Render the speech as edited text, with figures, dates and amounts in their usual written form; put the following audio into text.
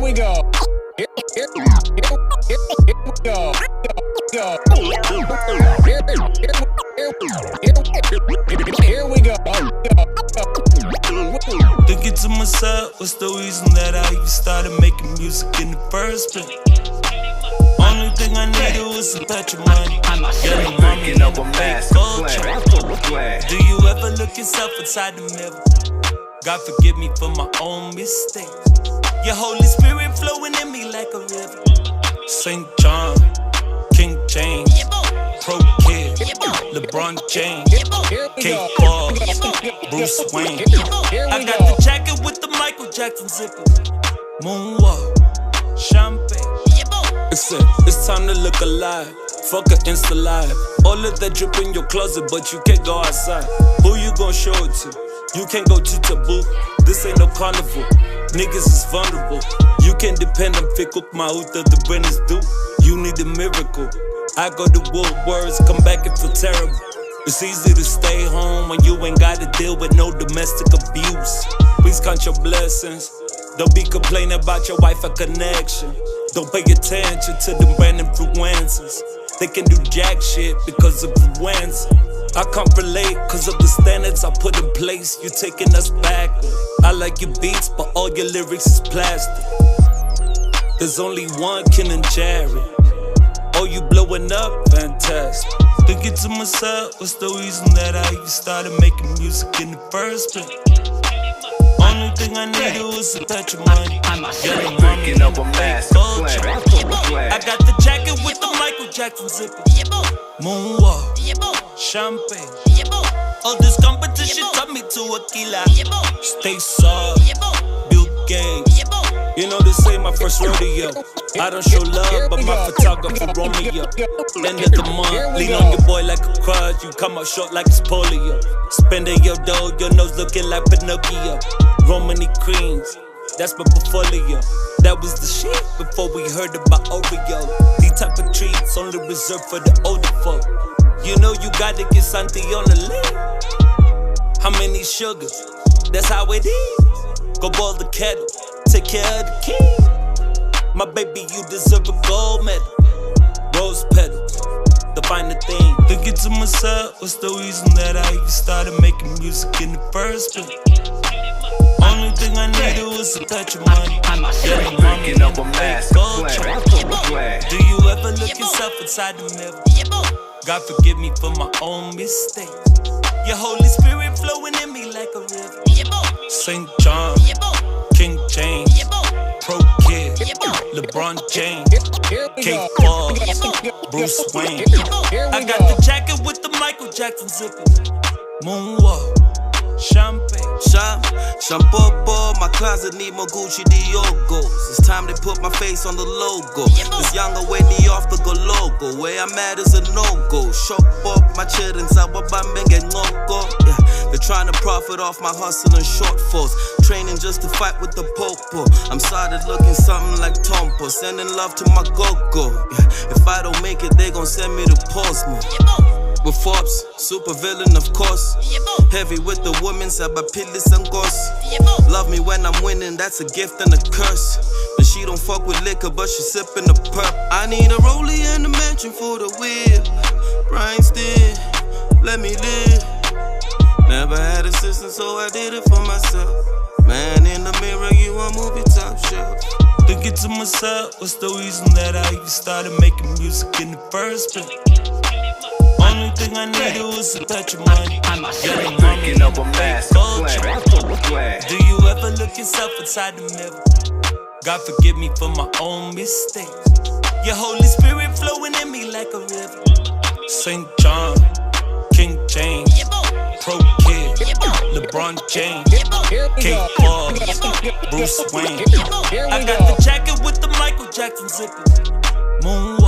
we go. Here we go. Here we go. Thinking to myself, what's the reason that I even started making music in the first place? Only thing I needed was a touch of money. Getting breaking up a mask. Do you ever look yourself inside the mirror? God forgive me for my own mistakes. Your Holy Spirit flowing in me like a river. St. John, King James, Pro Kid, LeBron James, Kate Paul, Bruce Wayne. I got the jacket with the Michael Jackson zipper. Moonwalk, champagne. It's time to look alive. Fuck a Insta live. All of that drip in your closet, but you can't go outside. Who you gon' show it to? You can't go to Taboo. This ain't no carnival. Niggas is vulnerable. You can depend on fickle Mahuta, the brand is due. You need a miracle. I go to Woodwards, come back and feel terrible. It's easy to stay home when you ain't gotta deal with no domestic abuse. Please count your blessings. Don't be complaining about your wife or connection. Don't pay attention to them brand influencers. They can do jack shit because of influenza. I can't relate cause of the standards I put in place. You taking us backward. I like your beats, but all your lyrics is plastic. There's only one Ken and Jared. Oh, you blowing up? Fantastic. Thinking to myself, what's the reason that I even started making music in the first place? Only thing I needed was a touch of money. Getting breaking up a mask. I got the jacket with the Michael Jackson zipper. Moonwalk, champagne. All this competition taught me to a killer. Stay soft, Bill Gates. You know this ain't my first rodeo. I don't show love, but my photographer Romeo. End of the month, lean on your boy like a crutch. You come up short like it's polio. Spending your dough, your nose looking like Pinocchio. Romany creams, that's my portfolio. That was the shit before we heard about Oreo. These type of treats only reserved for the older folk. You know you gotta get something on the list. How many sugars? That's how it is. Go boil the kettle, take care of the king. My baby, you deserve a gold medal. Rose petals, the finer thing. Thinking to myself, what's the reason that I even started making music in the first place? Only thing I needed was a touch of money. Getting breaking up a mask. Do you ever look yourself inside the mirror? God forgive me for my own mistakes. Your Holy Spirit flowing in me like a river. St. John, King James, Pro Kid, LeBron James, Kate Paul, Bruce Wayne. I got the jacket with the Michael Jackson zipper. Moonwalk, champagne. Shampoo, my closet need more Gucci Diogos. It's time they put my face on the logo. This younger way me off the go logo. Where I'm at is a no-go. Shop up my children, Sawabambeng and Ngoko. Yeah, they're trying to profit off my hustle and shortfalls. Training just to fight with the popo. I'm started looking something like Tompo. Sending love to my go-go. Yeah, if I don't make it, they gon' send me to Postman. With Forbes, super villain of course. Heavy with the women, Sabapilis and Gos. Love me when I'm winning, that's a gift and a curse. And she don't fuck with liquor, but she sippin' the perp. I need a rollie and a mansion for the whip. Brian still, let me live. Never had assistance, so I did it for myself. Man in the mirror, you a movie top shelf. Thinking to myself, what's the reason that I even started making music in the first place? Only thing I needed was a touch of money. Getting breaking up a mask. Do you ever look yourself inside the mirror? God forgive me for my own mistakes. Your Holy Spirit flowing in me like a river. St. John, King James, Pro Kid, LeBron James, Kate Paul, Bruce Wayne. I got the jacket with the Michael Jackson zipper. Moon